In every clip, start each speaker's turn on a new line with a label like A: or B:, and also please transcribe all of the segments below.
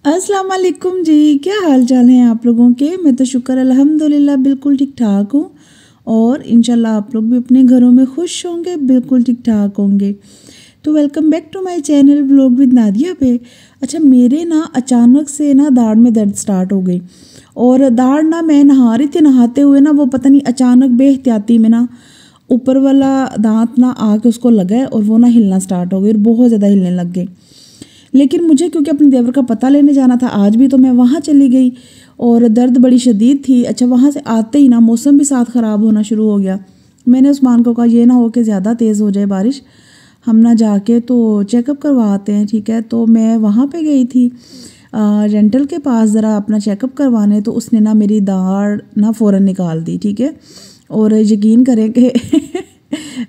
A: अस्सलाम वालेकुम जी। क्या हाल चाल हैं आप लोगों के। मैं तो शुक्र अल्हम्दुलिल्लाह बिल्कुल ठीक ठाक हूँ और इंशाल्लाह आप लोग भी अपने घरों में खुश होंगे, बिल्कुल ठीक ठाक होंगे। तो welcome back to my channel vlog with Nadia पे। अच्छा, मेरे ना अचानक से ना दाढ़ में दर्द स्टार्ट हो गई और दाढ़ ना मैं नहा रही थी, नहाते हुए ना वो पता नहीं अचानक बेहतियाती में ना ऊपर वाला दांत ना आके उसको लगा है और वो ना हिलना स्टार्ट हो गई और बहुत ज़्यादा हिलने लग गई। लेकिन मुझे क्योंकि अपने देवर का पता लेने जाना था आज भी, तो मैं वहाँ चली गई और दर्द बड़ी शदीद थी। अच्छा, वहाँ से आते ही ना मौसम भी साथ ख़राब होना शुरू हो गया। मैंने उस्मान को कहा ये ना हो कि ज़्यादा तेज़ हो जाए बारिश, हम ना जाके तो चेकअप करवा आते हैं। ठीक है, तो मैं वहाँ पे गई थी रेंटल के पास ज़रा अपना चेकअप करवाने। तो उसने ना मेरी दाढ़ ना फ़ौरन निकाल दी। ठीक है, और यकीन करें कि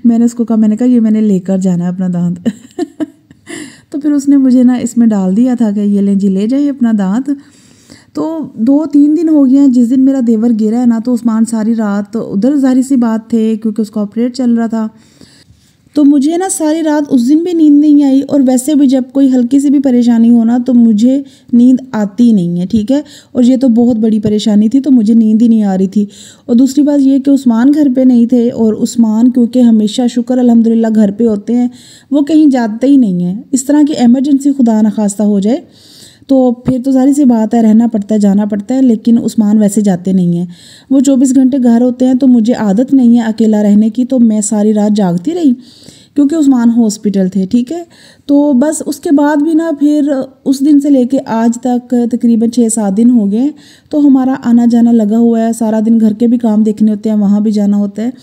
A: मैंने उसको कहा, मैंने कहा ये मैंने लेकर जाना है अपना दांत तो फिर उसने मुझे ना इसमें डाल दिया था कि ये लें जी, ले जाइए अपना दांत। तो 2-3 दिन हो गए हैं जिस दिन मेरा देवर गिरा है ना, तो उस्मान सारी रात उधर, जाहिर सी बात थे क्योंकि उसका ऑपरेट चल रहा था। तो मुझे ना सारी रात उस दिन भी नींद नहीं आई और वैसे भी जब कोई हल्की सी भी परेशानी हो ना तो मुझे नींद आती नहीं है। ठीक है, और ये तो बहुत बड़ी परेशानी थी तो मुझे नींद ही नहीं आ रही थी। और दूसरी बात ये कि उस्मान घर पे नहीं थे और उस्मान क्योंकि हमेशा शुक्र अल्हम्दुलिल्लाह घर पे होते हैं, वो कहीं जाते ही नहीं हैं। इस तरह की इमरजेंसी खुदा न खास्ता हो जाए तो फिर तो सारी सी बात है, रहना पड़ता है, जाना पड़ता है। लेकिन उस्मान वैसे जाते नहीं हैं, वो 24 घंटे घर होते हैं। तो मुझे आदत नहीं है अकेला रहने की, तो मैं सारी रात जागती रही क्योंकि उस्मान हॉस्पिटल थे। ठीक है, तो बस उसके बाद भी ना फिर उस दिन से लेके आज तक तकरीबन 6-7 दिन हो गए। तो हमारा आना जाना लगा हुआ है, सारा दिन घर के भी काम देखने होते हैं, वहाँ भी जाना होता है,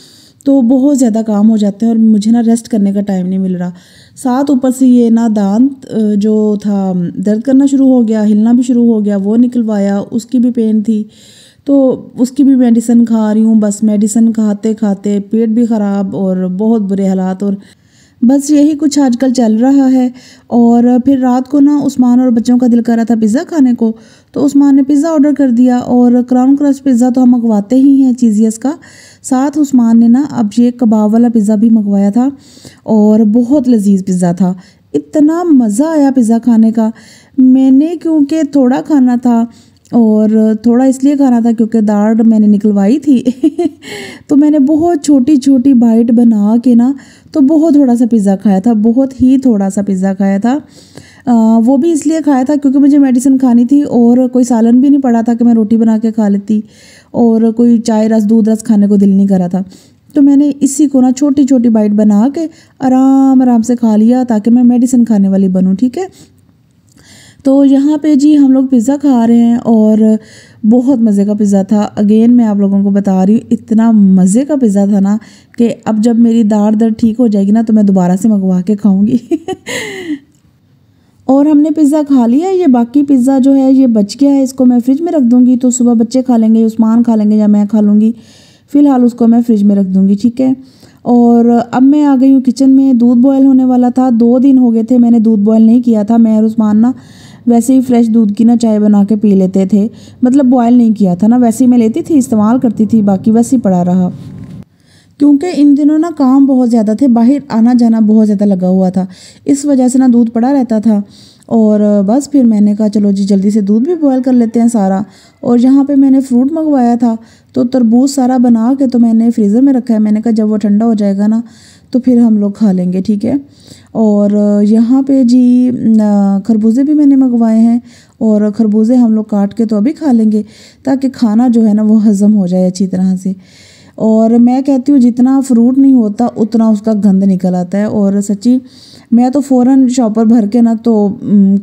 A: तो बहुत ज़्यादा काम हो जाते हैं और मुझे ना रेस्ट करने का टाइम नहीं मिल रहा। साथ ऊपर से ये ना दांत जो था दर्द करना शुरू हो गया, हिलना भी शुरू हो गया, वो निकलवाया, उसकी भी पेन थी तो उसकी भी मेडिसिन खा रही हूँ। बस मेडिसिन खाते खाते पेट भी ख़राब और बहुत बुरे हालात, और बस यही कुछ आजकल चल रहा है। और फिर रात को ना उस्मान और बच्चों का दिल कर रहा था पिज़्ज़ा खाने को, तो उस्मान ने पिज़्ज़ा ऑर्डर कर दिया। और क्राउन क्रस्ट पिज़्ज़ा तो हम मंगवाते ही हैं चीज़ियस का। साथ उस्मान ने ना अब ये कबाब वाला पिज़्ज़ा भी मंगवाया था और बहुत लजीज पिज़्ज़ा था। इतना मज़ा आया पिज़्ज़ा खाने का। मैंने क्योंकि थोड़ा खाना था और थोड़ा इसलिए खाना था क्योंकि दाढ़ मैंने निकलवाई थी तो मैंने बहुत छोटी छोटी बाइट बना के ना तो बहुत थोड़ा सा पिज़्ज़ा खाया था, बहुत ही थोड़ा सा पिज़्ज़ा खाया था। वो भी इसलिए खाया था क्योंकि मुझे मेडिसिन खानी थी और कोई सालन भी नहीं पड़ा था कि मैं रोटी बना के खा लेती, और कोई चाय रस दूध रस खाने को दिल नहीं करा था। तो मैंने इसी को ना छोटी छोटी बाइट बना के आराम आराम से खा लिया ताकि मैं मेडिसिन खाने वाली बनूँ। ठीक है, तो यहाँ पे जी हम लोग पिज़्ज़ा खा रहे हैं और बहुत मज़े का पिज़्ज़ा था। अगेन मैं आप लोगों को बता रही हूँ, इतना मज़े का पिज़्ज़ा था ना कि अब जब मेरी दाढ़ दर्द ठीक हो जाएगी ना तो मैं दोबारा से मंगवा के खाऊंगी और हमने पिज़्ज़ा खा लिया। ये बाकी पिज़्ज़ा जो है ये बच गया है, इसको मैं फ्रिज में रख दूँगी, तो सुबह बच्चे खा लेंगे, उस्मान खा लेंगे या मैं खा लूँगी। फ़िलहाल उसको मैं फ्रिज में रख दूँगी। ठीक है, और अब मैं आ गई हूँ किचन में। दूध बॉयल होने वाला था, 2 दिन हो गए थे मैंने दूध बॉयल नहीं किया था। मैं और उस्मान ना वैसे ही फ्रेश दूध की ना चाय बना के पी लेते थे, मतलब बॉयल नहीं किया था ना, वैसे ही मैं लेती थी, इस्तेमाल करती थी, बाकी वैसे ही पड़ा रहा। क्योंकि इन दिनों ना काम बहुत ज़्यादा थे, बाहर आना जाना बहुत ज़्यादा लगा हुआ था, इस वजह से ना दूध पड़ा रहता था। और बस फिर मैंने कहा चलो जी जल्दी से दूध भी बॉयल कर लेते हैं सारा। और यहाँ पे मैंने फ्रूट मंगवाया था तो तरबूज सारा बना के तो मैंने फ्रीज़र में रखा है। मैंने कहा जब वो ठंडा हो जाएगा ना तो फिर हम लोग खा लेंगे। ठीक है, और यहाँ पे जी खरबूजे भी मैंने मंगवाए हैं और खरबूजे हम लोग काट के तो अभी खा लेंगे ताकि खाना जो है ना वो हज़म हो जाए अच्छी तरह से। और मैं कहती हूँ जितना फ्रूट नहीं होता उतना उसका गंद निकल आता है। और सच्ची मैं तो फ़ौरन शॉपर भर के ना तो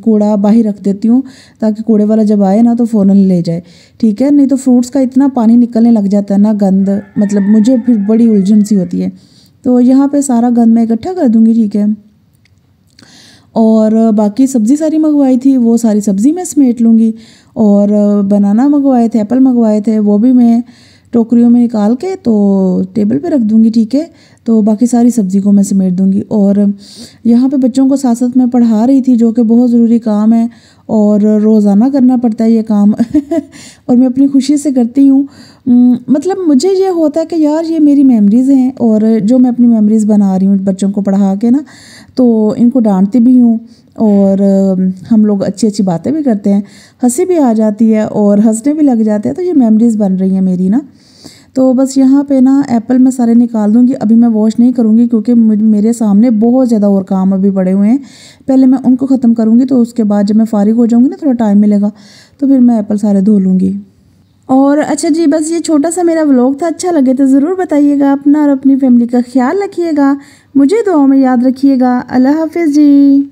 A: कूड़ा बाहर रख देती हूँ ताकि कूड़े वाला जब आए ना तो फ़ौरन ले जाए। ठीक है, नहीं तो फ्रूट्स का इतना पानी निकलने लग जाता है ना, गंद, मतलब मुझे फिर बड़ी उलझन सी होती है। तो यहाँ पे सारा गंद मैं इकट्ठा कर दूँगी। ठीक है, और बाकी सब्ज़ी सारी मंगवाई थी वो सारी सब्ज़ी मैं समेट लूँगी। और बनाना मंगवाए थे, एप्पल मंगवाए थे, वो भी मैं टोकरियों में निकाल के तो टेबल पे रख दूँगी। ठीक है, तो बाकी सारी सब्ज़ी को मैं समेट दूँगी। और यहाँ पे बच्चों को साथ साथ मैं पढ़ा रही थी जो कि बहुत ज़रूरी काम है। और रोज़ाना करना पड़ता है ये काम और मैं अपनी खुशी से करती हूँ। मतलब मुझे ये होता है कि यार ये मेरी मेमोरीज़ हैं और जो मैं अपनी मेमोरीज़ बना रही हूँ बच्चों को पढ़ा के ना, तो इनको डांटती भी हूँ और हम लोग अच्छी अच्छी बातें भी करते हैं, हंसी भी आ जाती है और हंसने भी लग जाते हैं। तो ये मेमोरीज़ बन रही हैं मेरी ना। तो बस यहाँ पे ना एप्पल मैं सारे निकाल दूँगी, अभी मैं वॉश नहीं करूँगी क्योंकि मेरे सामने बहुत ज़्यादा और काम अभी पड़े हुए हैं। पहले मैं उनको ख़त्म करूँगी, तो उसके बाद जब मैं फ़ारिग हो जाऊँगी ना, थोड़ा टाइम मिलेगा, तो फिर मैं एप्पल सारे धो लूँगी। और अच्छा जी, बस ये छोटा सा मेरा व्लॉग था, अच्छा लगे तो ज़रूर बताइएगा। अपना और अपनी फैमिली का ख्याल रखिएगा, मुझे दुआ में याद रखिएगा। अल्लाह हाफिज़ जी।